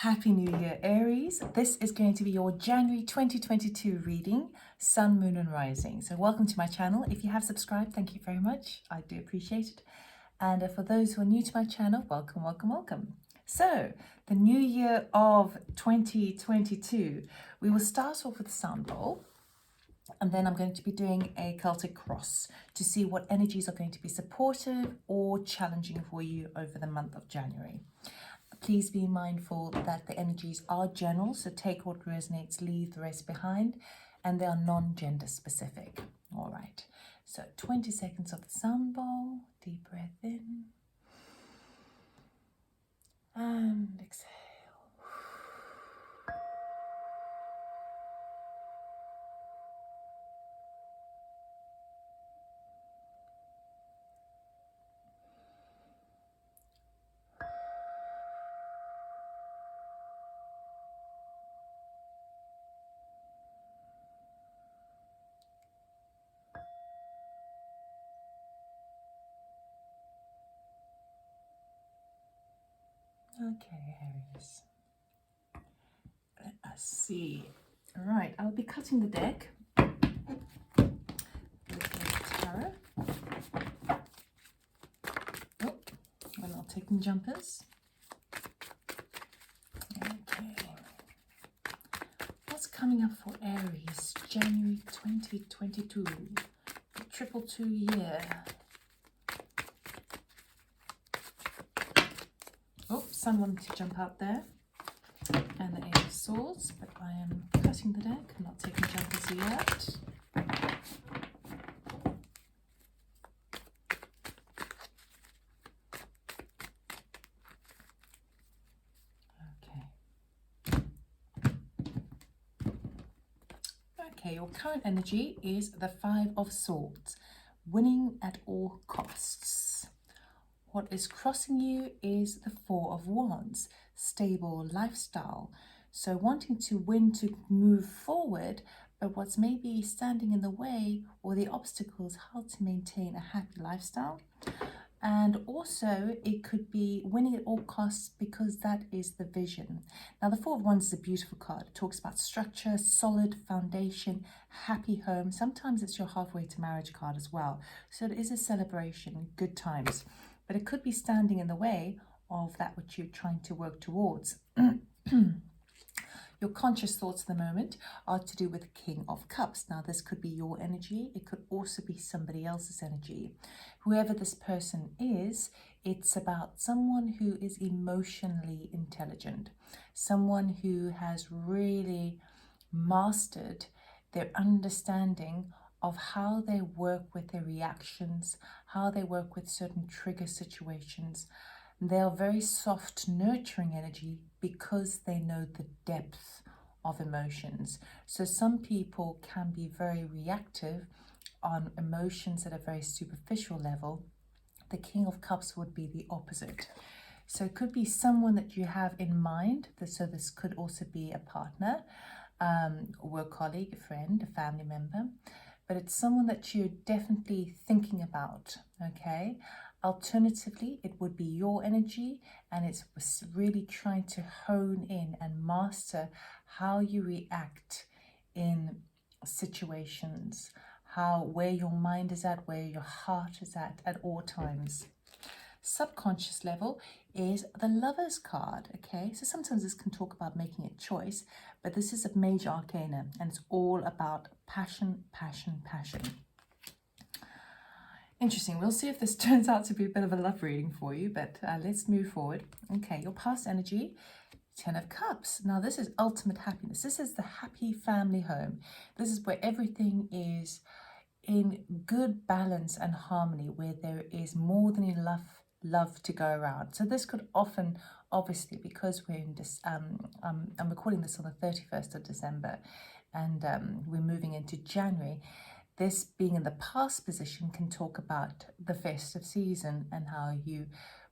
Happy New Year, Aries. This is going to be your January 2022 reading, Sun, Moon and Rising. So welcome to my channel. If you have subscribed, thank you very much. I do appreciate it. And for those who are new to my channel, welcome, welcome, welcome. So the new year of 2022, we will start off with the Sun Bowl. And then I'm going to be doing a Celtic cross to see what energies are going to be supportive or challenging for you over the month of January. Please be mindful that the energies are general, so take what resonates, leave the rest behind, and they are non-gender specific. All right, so 20 seconds of the Sun Bowl, deep breath in, and exhale. Okay, Aries. Let us see. All right, I'll be cutting the deck with the tarot. Oh, we're not taking jumpers. Okay. What's coming up for Aries, January 2022, the 222 year? Oh, Sun wanted to jump out there, and the Ace of Swords, but I am cutting the deck, I'm not taking jumpers yet. Okay, your current energy is the Five of Swords, winning at all costs. What is crossing you is the Four of Wands, stable lifestyle. So wanting to win, to move forward, but what's maybe standing in the way or the obstacles, how to maintain a happy lifestyle. And also it could be winning at all costs because that is the vision. Now the Four of Wands is a beautiful card. It talks about structure, solid foundation, happy home. Sometimes it's your halfway to marriage card as well. So it is a celebration, good times. But it could be standing in the way of that which you're trying to work towards. Your conscious thoughts at the moment are to do with the King of Cups. Now, this could be your energy. It could also be somebody else's energy. Whoever this person is, it's about someone who is emotionally intelligent, someone who has really mastered their understanding of how they work with their reactions, how they work with certain trigger situations. They are very soft, nurturing energy because they know the depth of emotions. So some people can be very reactive on emotions at a very superficial level. The King of Cups would be the opposite. So it could be someone that you have in mind. So this could also be a partner, a work colleague, a friend, a family member. But it's someone that you're definitely thinking about, okay? Alternatively, it would be your energy, and it's really trying to hone in and master how you react in situations, where your mind is at, where your heart is at all times. Subconscious level is the Lover's card, okay? So sometimes this can talk about making a choice, but this is a major arcana, and it's all about passion, passion, passion. Interesting. We'll see if this turns out to be a bit of a love reading for you, but let's move forward. Okay, your past energy, 10 of Cups. Now, this is ultimate happiness. This is the happy family home. This is where everything is in good balance and harmony, where there is more than enough love to go around. So this could often, obviously, because we're in this, I'm recording this on the 31st of December, and we're moving into January. This being in the past position can talk about the festive season and how you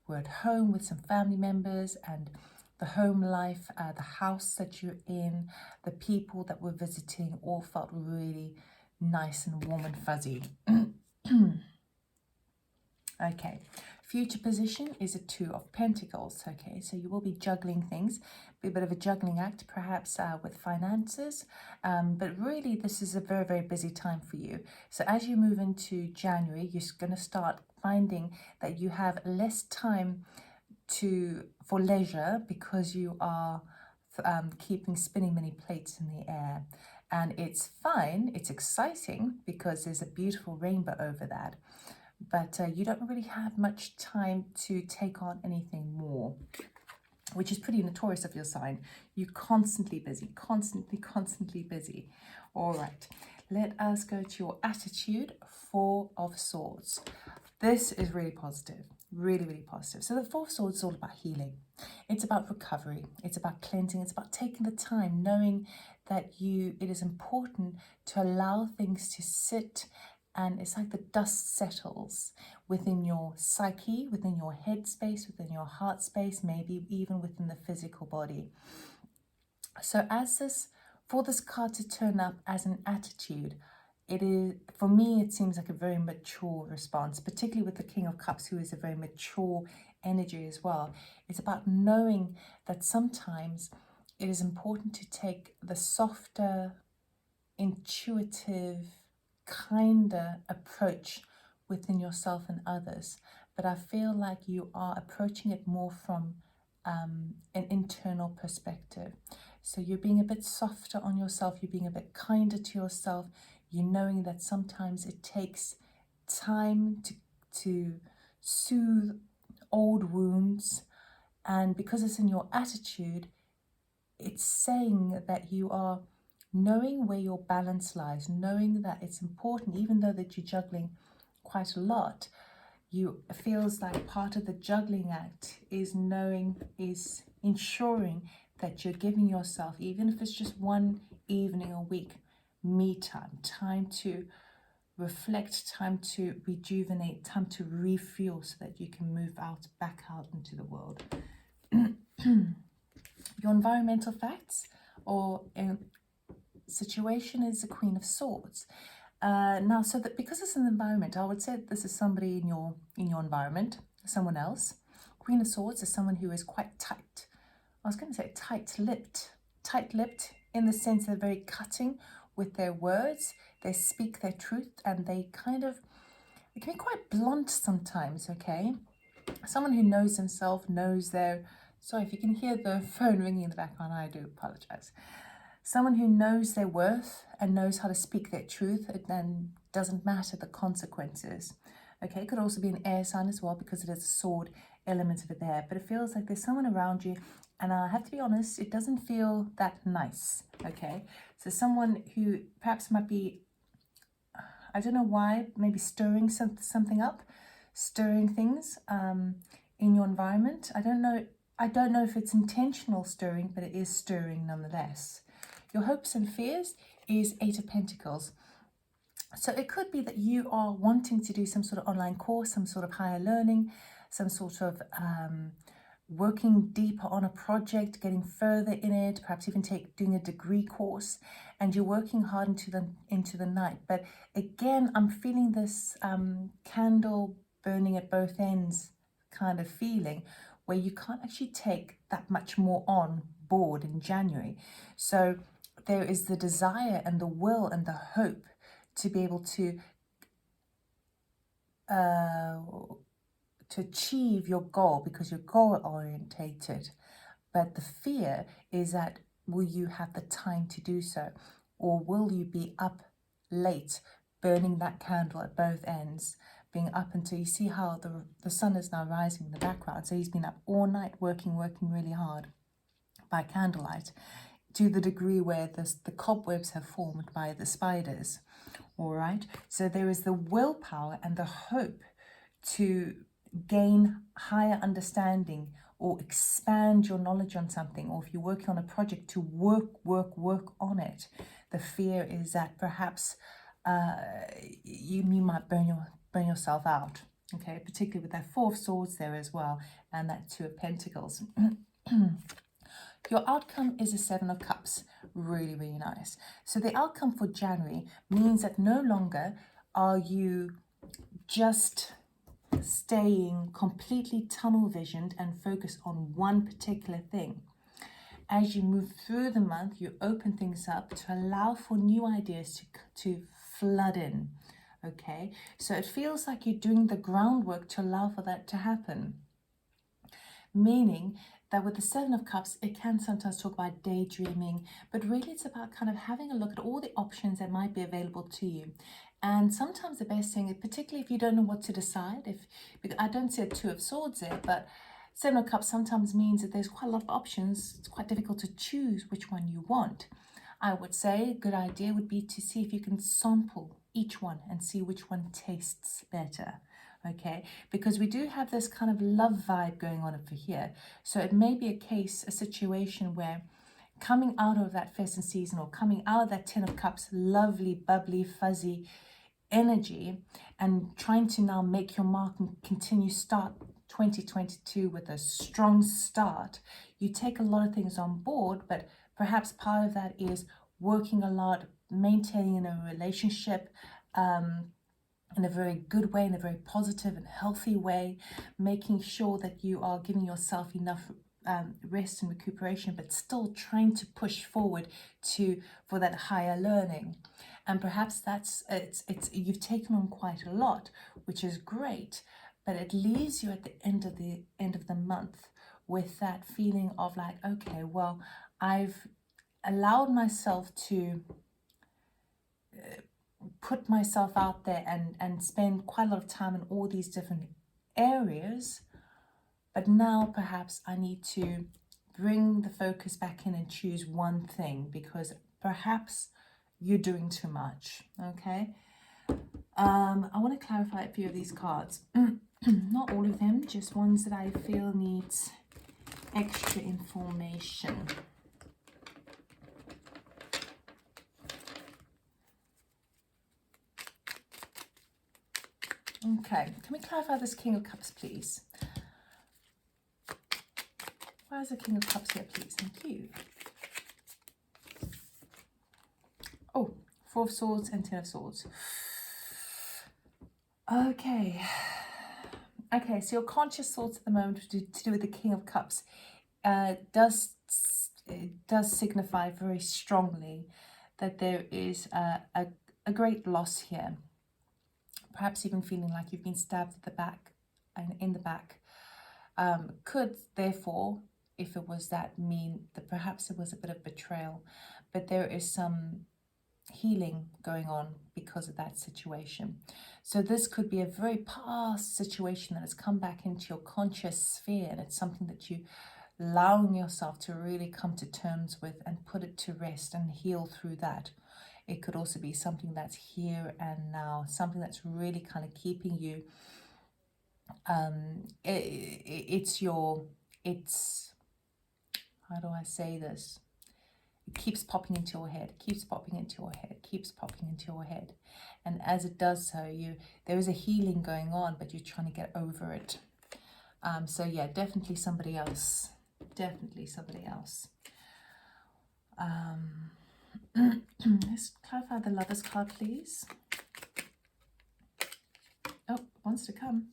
were at home with some family members, and the home life, the house that you're in, the people that were visiting all felt really nice and warm and fuzzy. Okay, Future position is a Two of Pentacles. Okay, so you will be juggling things, be a bit of a juggling act, perhaps with finances. But really, this is a very, very busy time for you. So as you move into January, you're going to start finding that you have less time for leisure because you are keeping spinning many plates in the air. And it's fine, it's exciting because there's a beautiful rainbow over that. But you don't really have much time to take on anything more, which is pretty notorious of your sign. You're constantly busy, constantly busy. All right, let us go to your attitude, Four of Swords. This is really positive, really, really positive. So the Four of Swords is all about healing. It's about recovery. It's about cleansing. It's about taking the time, knowing that it is important to allow things to sit, and it's like the dust settles within your psyche, within your head space, within your heart space, maybe even within the physical body. So for this card to turn up as an attitude, it is, for me, it seems like a very mature response, particularly with the King of Cups, who is a very mature energy as well. It's about knowing that sometimes it is important to take the softer, intuitive, kinder approach within yourself and others. But I feel like you are approaching it more from an internal perspective. So you're being a bit softer on yourself, you're being a bit kinder to yourself, you're knowing that sometimes it takes time to soothe old wounds. And because it's in your attitude, it's saying that you are knowing where your balance lies, knowing that it's important, even though that you're juggling quite a lot. It feels like part of the juggling act is ensuring that you're giving yourself, even if it's just one evening a week, me time to reflect, time to rejuvenate, time to refuel so that you can move back out into the world. Your environmental facts or situation is the Queen of Swords. Now, so that because it's an environment, I would say that this is somebody in your environment, someone else. Queen of Swords is someone who is quite tight. I was going to say tight-lipped in the sense they're very cutting with their words. They speak their truth, and they can be quite blunt sometimes. Okay, someone who knows themselves, knows their. Sorry if you can hear the phone ringing in the background. I do apologize. Someone who knows their worth and knows how to speak their truth, it then doesn't matter the consequences. Okay, it could also be an air sign as well because it has a sword element of it there. But it feels like there's someone around you, and I have to be honest, it doesn't feel that nice. Okay, so someone who perhaps might be, I don't know why, maybe stirring something up, stirring things in your environment. I don't know if it's intentional stirring, but it is stirring nonetheless. Your hopes and fears is Eight of Pentacles. So it could be that you are wanting to do some sort of online course, some sort of higher learning, some sort of working deeper on a project, getting further in it, perhaps even doing a degree course, and you're working hard into the night. But again, I'm feeling this candle burning at both ends kind of feeling, where you can't actually take that much more on board in January. So there is the desire and the will and the hope to be able to achieve your goal because you're goal orientated. But the fear is that, will you have the time to do so? Or will you be up late, burning that candle at both ends, being up until, you see how the sun is now rising in the background. So he's been up all night working really hard by candlelight, to the degree where the cobwebs have formed by the spiders. All right, so there is the willpower and the hope to gain higher understanding or expand your knowledge on something, or if you're working on a project, to work on it. The fear is that perhaps you might burn yourself out. Okay, particularly with that Four of Swords there as well, and that Two of Pentacles. Your outcome is a Seven of Cups. Really, really nice. So the outcome for January means that no longer are you just staying completely tunnel visioned and focused on one particular thing. As you move through the month, you open things up to allow for new ideas to flood in. Okay, so it feels like you're doing the groundwork to allow for that to happen. Meaning that with the Seven of Cups, it can sometimes talk about daydreaming, but really it's about kind of having a look at all the options that might be available to you. And sometimes the best thing, particularly if you don't know what to decide, because I don't see a Two of Swords there, but Seven of Cups sometimes means that there's quite a lot of options. It's quite difficult to choose which one you want. I would say a good idea would be to see if you can sample each one and see which one tastes better. Okay, because we do have this kind of love vibe going on over here. So it may be a situation where coming out of that festive season or coming out of that Ten of Cups, lovely, bubbly, fuzzy energy, and trying to now make your mark and continue start 2022 with a strong start. You take a lot of things on board, but perhaps part of that is working a lot, maintaining a relationship, in a very good way, in a very positive and healthy way, making sure that you are giving yourself enough rest and recuperation, but still trying to push forward for that higher learning. And perhaps it's you've taken on quite a lot, which is great, but it leaves you at the end of the month with that feeling of like, okay, well, I've allowed myself to put myself out there and spend quite a lot of time in all these different areas, but now perhaps I need to bring the focus back in and choose one thing, because perhaps you're doing too much. Okay, I want to clarify a few of these cards. Not all of them, just ones that I feel needs extra information. Okay, can we clarify this King of Cups, please? Why is the King of Cups here, please? Thank you. Oh, Four of Swords and Ten of Swords. Okay. Okay, so your conscious thoughts at the moment to do with the King of Cups does signify very strongly that there is a great loss here. Perhaps even feeling like you've been stabbed at the back and in the back. Could therefore, if it was that, mean that perhaps it was a bit of betrayal, but there is some healing going on because of that situation. So this could be a very past situation that has come back into your conscious sphere, and it's something that you allowing yourself to really come to terms with and put it to rest and heal through that. It could also be something that's here and now, something that's really kind of keeping you, it's how do I say this? It keeps popping into your head, keeps popping into your head, keeps popping into your head. And as it does so, there is a healing going on, but you're trying to get over it. So yeah, definitely somebody else. Definitely somebody else. Let's clarify the Lover's card, please. Oh, it wants to come.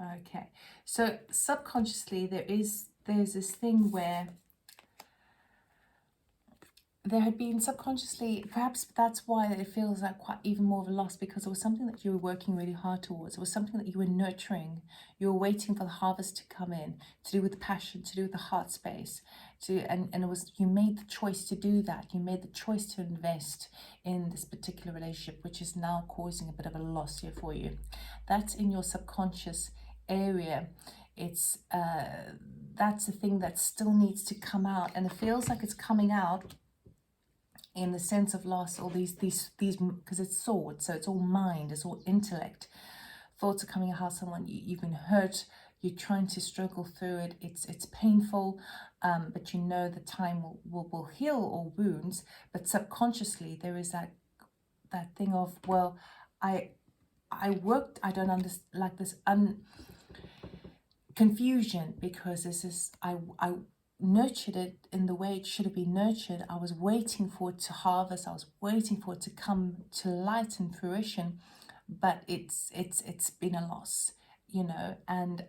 Okay, so subconsciously there's this thing where there had been subconsciously, perhaps that's why it feels like quite even more of a loss, because it was something that you were working really hard towards. It was something that you were nurturing. You were waiting for the harvest to come in, to do with passion, to do with the heart space, and it was, you made the choice to do that. You made the choice to invest in this particular relationship, which is now causing a bit of a loss here for you. That's in your subconscious area. It's that's the thing that still needs to come out, and it feels like it's coming out in the sense of loss, all these because it's swords, so it's all mind, it's all intellect. Thoughts are coming out how someone you've been hurt, you're trying to struggle through it, it's painful, but you know the time will heal all wounds, but subconsciously there is that thing of, well, I worked, I don't understand, like this confusion, because this is I nurtured it in the way it should have been nurtured. I was waiting for it to harvest. I was waiting for it to come to light and fruition. but it's been a loss, you know. And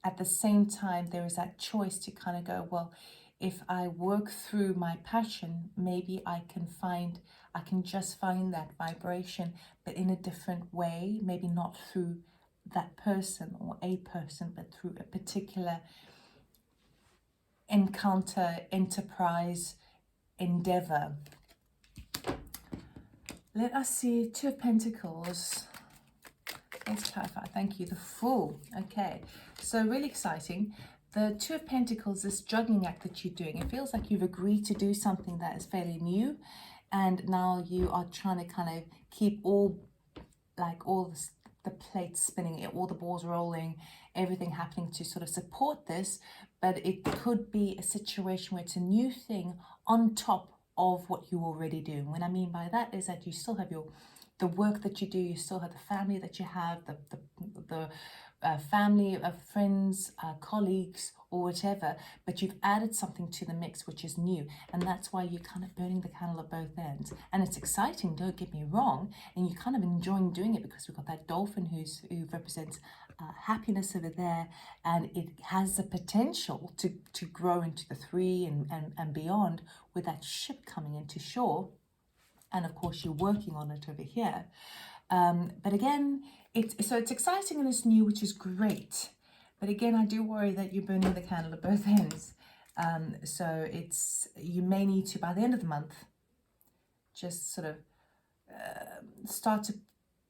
at the same time, there is that choice to kind of go, well, if I work through my passion, maybe I can just find that vibration, but in a different way, maybe not through that person or a person, but through a particular encounter, enterprise, endeavor. Let us see, Two of Pentacles. Let's clarify. Thank you. The Fool. Okay, so really exciting. The Two of Pentacles, this juggling act that you're doing, it feels like you've agreed to do something that is fairly new, and now you are trying to kind of keep all the plates spinning, all the balls rolling, everything happening to sort of support this. But it could be a situation where it's a new thing on top of what you already do. And what I mean by that is that you still have the work that you do, you still have the family that you have, the family of friends, colleagues, or whatever, but you've added something to the mix which is new, and that's why you're kind of burning the candle at both ends. And it's exciting, don't get me wrong, and you're kind of enjoying doing it because we've got that dolphin who represents happiness over there, and it has the potential to grow into the 3 and beyond with that ship coming into shore. And of course you're working on it over here. But again, it's exciting and it's new, which is great. But again, I do worry that you're burning the candle at both ends. So you may need to, by the end of the month, just sort of start to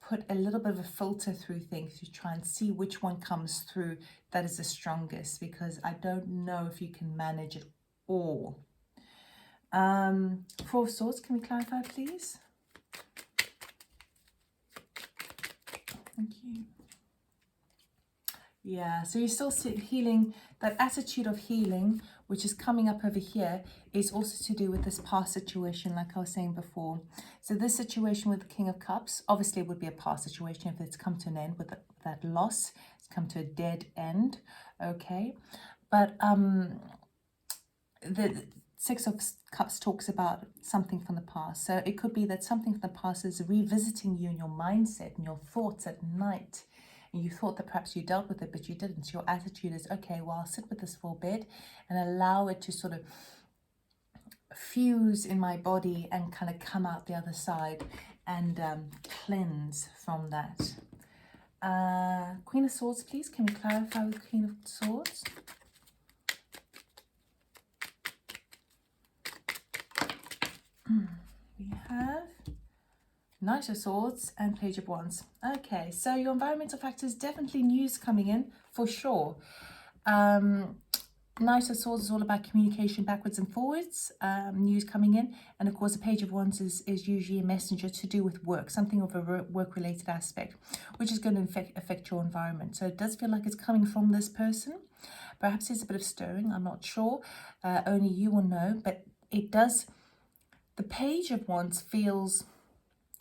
put a little bit of a filter through things to try and see which one comes through that is the strongest, because I don't know if you can manage it all. Four of Swords, can we clarify, please? Thank you. Yeah, so you're still healing. That attitude of healing, which is coming up over here, is also to do with this past situation, like I was saying before. So this situation with the King of Cups, obviously it would be a past situation if it's come to an end with that loss. It's come to a dead end, okay? But the Six of Cups talks about something from the past. So it could be that something from the past is revisiting you in your mindset and your thoughts at night. And you thought that perhaps you dealt with it, but you didn't. So your attitude is, okay, well, I'll sit with this for a bit and allow it to sort of fuse in my body and kind of come out the other side and cleanse from that. Queen of Swords, please. Can we clarify with Queen of Swords? We have Knight of Swords and Page of Wands. Okay, so your environmental factors, definitely news coming in for sure. Knight of Swords is all about communication backwards and forwards, news coming in. And of course, the Page of Wands is usually a messenger to do with work, something of a work-related aspect, which is going to affect your environment. So it does feel like it's coming from this person. Perhaps there's a bit of stirring, I'm not sure. Only you will know, but it does. The Page of Wands feels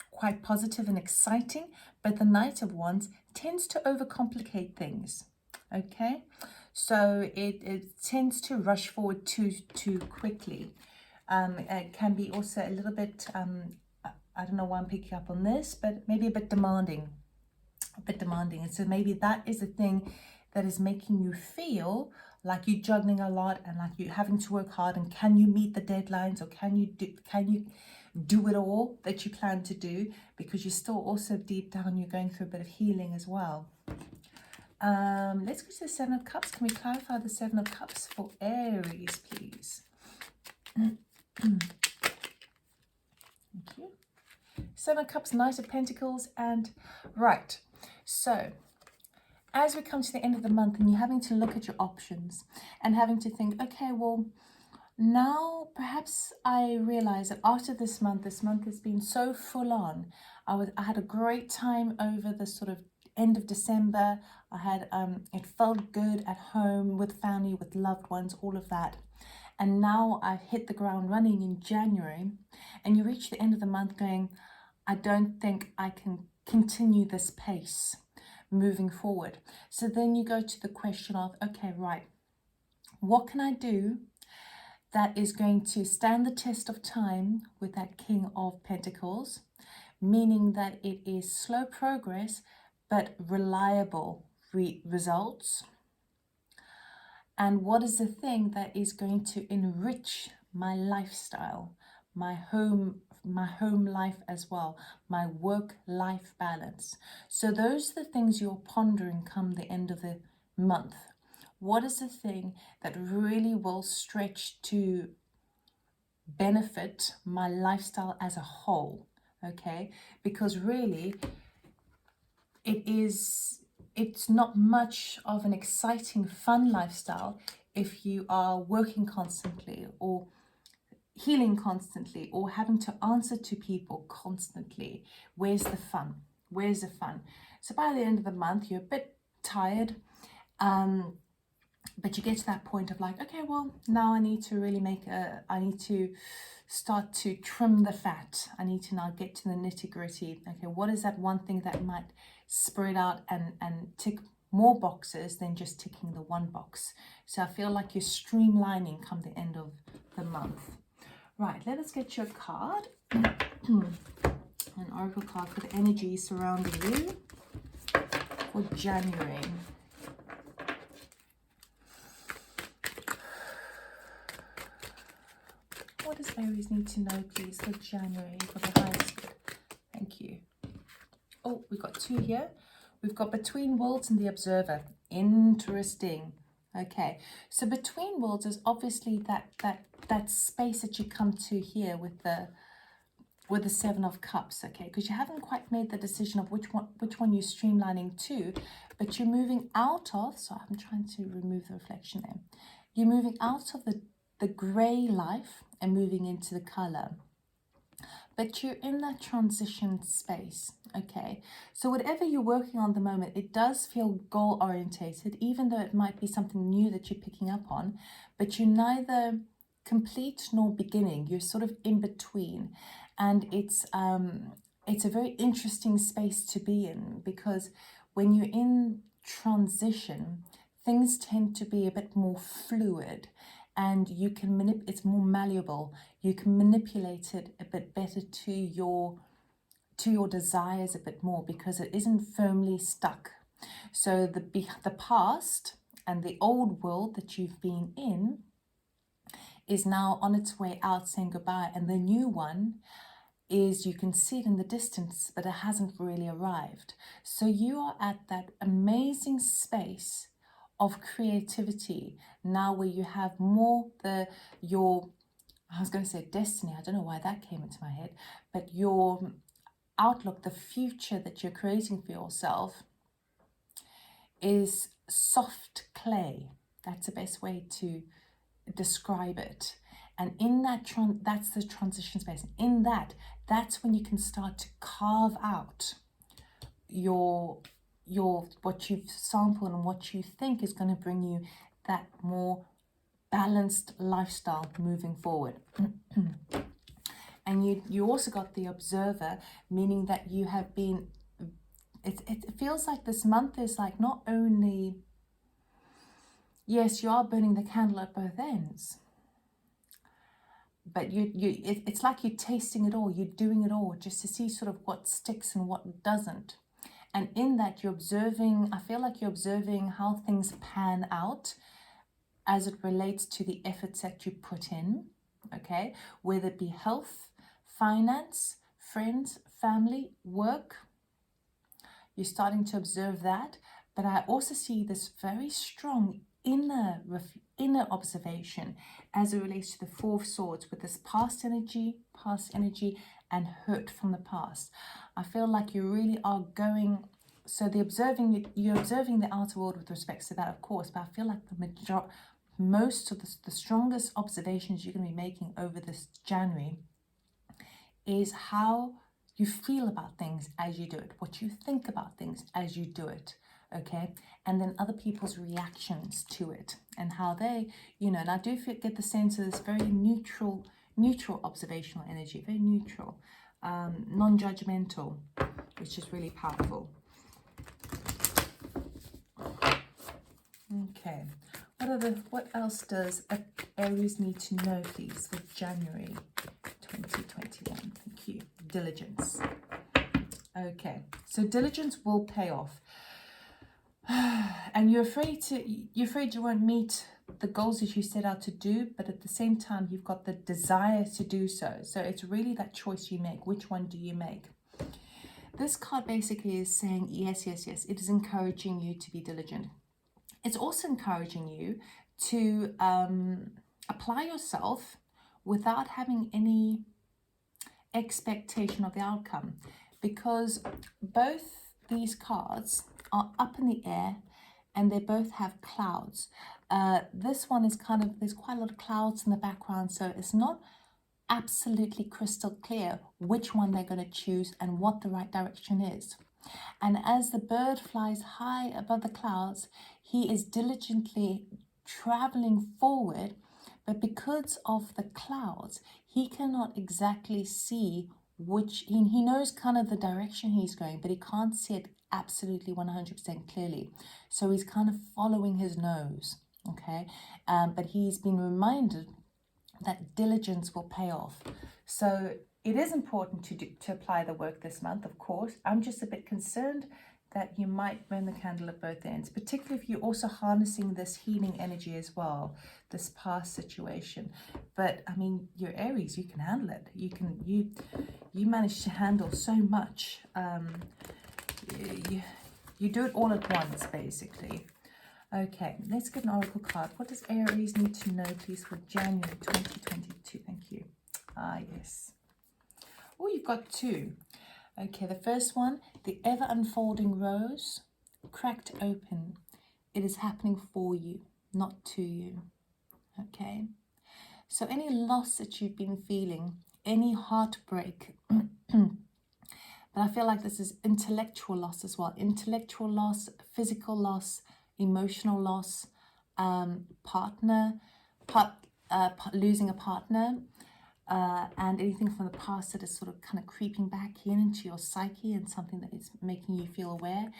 quite positive and exciting, but the Knight of Wands tends to overcomplicate things, okay? So it tends to rush forward too quickly. It can be also a little bit, I don't know why I'm picking up on this, but maybe a bit demanding. And so maybe that is the thing that is making you feel like you're juggling a lot and like you're having to work hard, and can you meet the deadlines, or can you do it all that you plan to do, because you're still also deep down, you're going through a bit of healing as well. Let's go to the Seven of Cups. Can we clarify the Seven of Cups for Aries, please? Thank you. Seven of Cups, Knight of Pentacles, and right. So as we come to the end of the month and you're having to look at your options and having to think, okay, well, now perhaps I realize that after this month has been so full on. I had a great time over the sort of end of December. I had it felt good at home with family, with loved ones, all of that. And now I've hit the ground running in January, and you reach the end of the month going, I don't think I can continue this pace moving forward. So then you go to the question of, okay, right, what can I do that is going to stand the test of time with that King of Pentacles, meaning that it is slow progress, but reliable results. And what is the thing that is going to enrich my lifestyle, my home life as well, my work-life balance? So those are the things you're pondering come the end of the month. What is the thing that really will stretch to benefit my lifestyle as a whole? Okay, because really it's not much of an exciting, fun lifestyle if you are working constantly or healing constantly or having to answer to people constantly. Where's the fun? Where's the fun? So by the end of the month, you're a bit tired, but you get to that point of like, okay, well, now I need to really I need to start to trim the fat. I need to now get to the nitty gritty. Okay, what is that one thing that might spread out and tick more boxes than just ticking the one box? So I feel like you're streamlining come the end of the month. Right, let us get you a card, an oracle card for the energy surrounding you for January. What does Aries need to know, please, for January for the highest good? Thank you. Oh, we've got two here. We've got Between Worlds and the Observer. Interesting. Okay, so Between Worlds is obviously that space that you come to here with the Seven of Cups, okay? Because you haven't quite made the decision of which one you're streamlining to, but you're moving out of. So I'm trying to remove the reflection there. You're moving out of the grey life and moving into the color. But you're in that transition space, okay? So whatever you're working on at the moment, it does feel goal-orientated, even though it might be something new that you're picking up on, but you're neither complete nor beginning. You're sort of in between. And it's a very interesting space to be in, because when you're in transition, things tend to be a bit more fluid, and you can it's more malleable. You can manipulate it a bit better to your desires a bit more, because it isn't firmly stuck. So the past and the old world that you've been in is now on its way out, saying goodbye, and the new one is, you can see it in the distance, but it hasn't really arrived. So you are at that amazing space of creativity now, where you have more I was going to say destiny, I don't know why that came into my head, but your outlook, the future that you're creating for yourself is soft clay. That's the best way to describe it. And in that that's the transition space. In that's when you can start to carve out your what you've sampled and what you think is going to bring you that more balanced lifestyle moving forward. And you also got the Observer, meaning that you have been, it feels like this month is like, not only, yes, you are burning the candle at both ends, but it's like you're tasting it all, you're doing it all, just to see sort of what sticks and what doesn't. And in that, you're observing, I feel like you're observing how things pan out as it relates to the efforts that you put in, okay? Whether it be health, finance, friends, family, work. You're starting to observe that. But I also see this very strong inner observation as it relates to the Four of Swords, with this past energy and hurt from the past. I feel like you really are going, so you're observing the outer world with respect to that, of course, but I feel like most of the strongest observations you're going to be making over this January is how you feel about things as you do it, what you think about things as you do it, okay? And then other people's reactions to it, and how they, and I do get the sense of this very neutral observational energy, very neutral, non-judgmental, which is really powerful. Okay, what else does Aries need to know, please, for January 2021? Thank you. Diligence. Okay, so diligence will pay off. And you're afraid you won't meet the goals that you set out to do, but at the same time you've got the desire to do so. So it's really that choice you make. Which one do you make? This card basically is saying yes, yes, yes. It is encouraging you to be diligent. It's also encouraging you to apply yourself without having any expectation of the outcome, because both these cards are up in the air and they both have clouds. This one is kind of, there's quite a lot of clouds in the background, so it's not absolutely crystal clear which one they're going to choose and what the right direction is. And as the bird flies high above the clouds, he is diligently traveling forward, but because of the clouds, he cannot exactly see which, he knows kind of the direction he's going, but he can't see it absolutely 100% clearly. So he's kind of following his nose, okay? But he's been reminded that diligence will pay off. So it is important to apply the work this month, of course. I'm just a bit concerned that you might burn the candle at both ends, particularly if you're also harnessing this healing energy as well, this past situation. But I mean, you're Aries, you can handle it. You manage to handle so much. You do it all at once, basically. Okay, let's get an oracle card. What does Aries need to know, please, for January 2022? Thank you. Ah, yes. Oh, you've got two. Okay, the first one, the ever unfolding rose, cracked open. It is happening for you, not to you. Okay, so any loss that you've been feeling, any heartbreak, but I feel like this is intellectual loss as well. Intellectual loss, physical loss, emotional loss, losing a partner, and anything from the past that is sort of kind of creeping back into your psyche and something that is making you feel aware.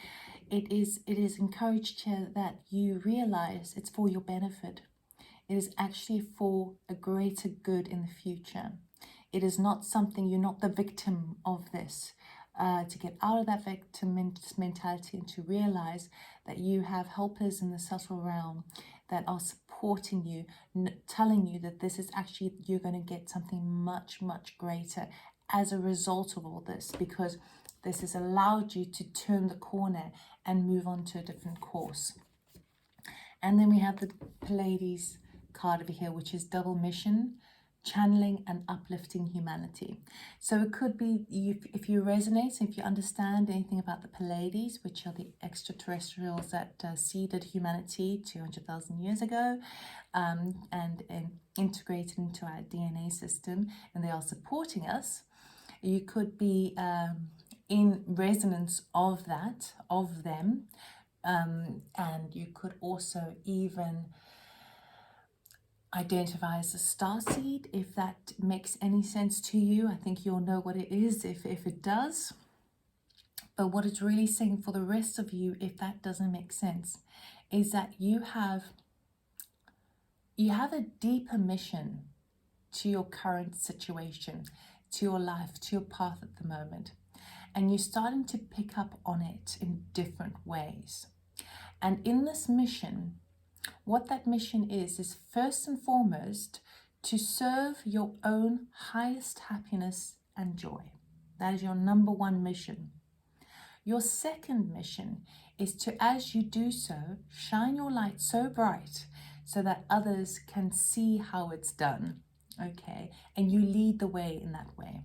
It is encouraged here that you realize it's for your benefit. It is actually for a greater good in the future. It is not something, you're not the victim of this. To get out of that victim mentality and to realize that you have helpers in the subtle realm that are supporting you, telling you that this is actually, you're going to get something much, much greater as a result of all this, because this has allowed you to turn the corner and move on to a different course. And then we have the Pleiades card over here, which is double mission, channeling and uplifting humanity. So it could be, if you resonate, if you understand anything about the Pleiades, which are the extraterrestrials that seeded humanity 200,000 years ago, and integrated into our DNA system, and they are supporting us, you could be in resonance of that, of them, and you could also even identify as a starseed, if that makes any sense to you. I think you'll know what it is if it does. But what it's really saying for the rest of you, if that doesn't make sense, is that you have a deeper mission to your current situation, to your life, to your path at the moment. And you're starting to pick up on it in different ways. And in this mission, what that mission is first and foremost to serve your own highest happiness and joy. That is your number one mission. Your second mission is to, as you do so, shine your light so bright so that others can see how it's done, okay? And you lead the way in that way.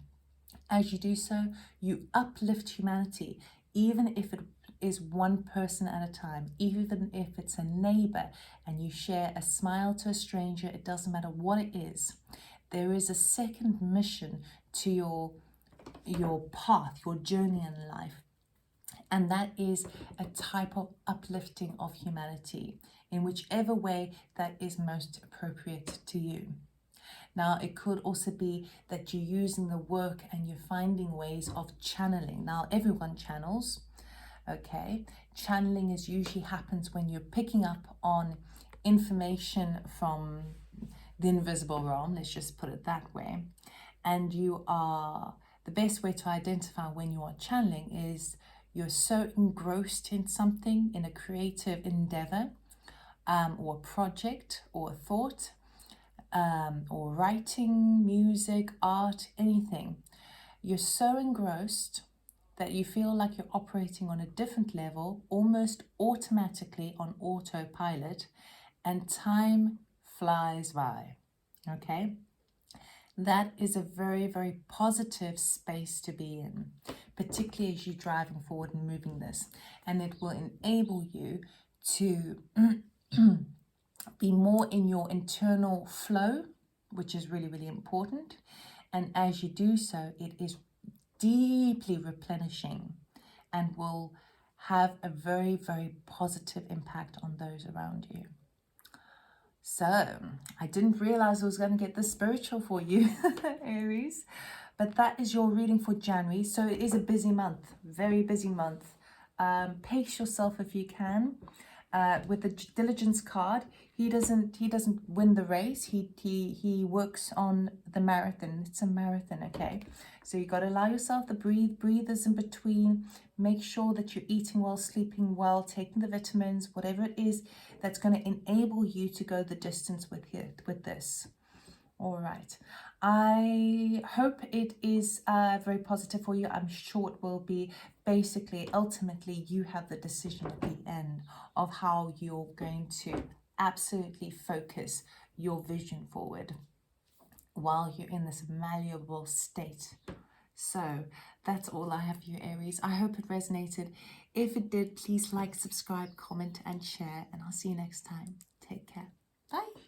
As you do so, you uplift humanity, even if it is one person at a time, even if it's a neighbor and you share a smile to a stranger, it doesn't matter what it is. There is a second mission to your path, your journey in life. And that is a type of uplifting of humanity in whichever way that is most appropriate to you. Now, it could also be that you're using the work and you're finding ways of channeling. Now, everyone channels. Okay, channeling usually happens when you're picking up on information from the invisible realm, let's just put it that way, and you are the best way to identify when you are channeling is you're so engrossed in something, in a creative endeavor, or a project, or a thought, or writing, music, art, anything. You're so engrossed that you feel like you're operating on a different level, almost automatically on autopilot, and time flies by. Okay? That is a very, very positive space to be in, particularly as you're driving forward and moving this. And it will enable you to be more in your internal flow, which is really, really important. And as you do so, it is deeply replenishing and will have a very, very positive impact on those around you. So, I didn't realize I was going to get this spiritual for you, Aries. But that is your reading for January. So it is a busy month, very busy month. Pace yourself if you can. With the diligence card, he doesn't win the race. He works on the marathon. It's a marathon, okay? So you got to allow yourself the breathers in between. Make sure that you're eating well, sleeping well, taking the vitamins, whatever it is that's going to enable you to go the distance with this. All right. I hope it is very positive for you. I'm sure it will be. Basically, ultimately, you have the decision at the end of how you're going to absolutely focus your vision forward while you're in this malleable state. So that's all I have for you, Aries. I hope it resonated. If it did, please like, subscribe, comment, and share. And I'll see you next time. Take care. Bye.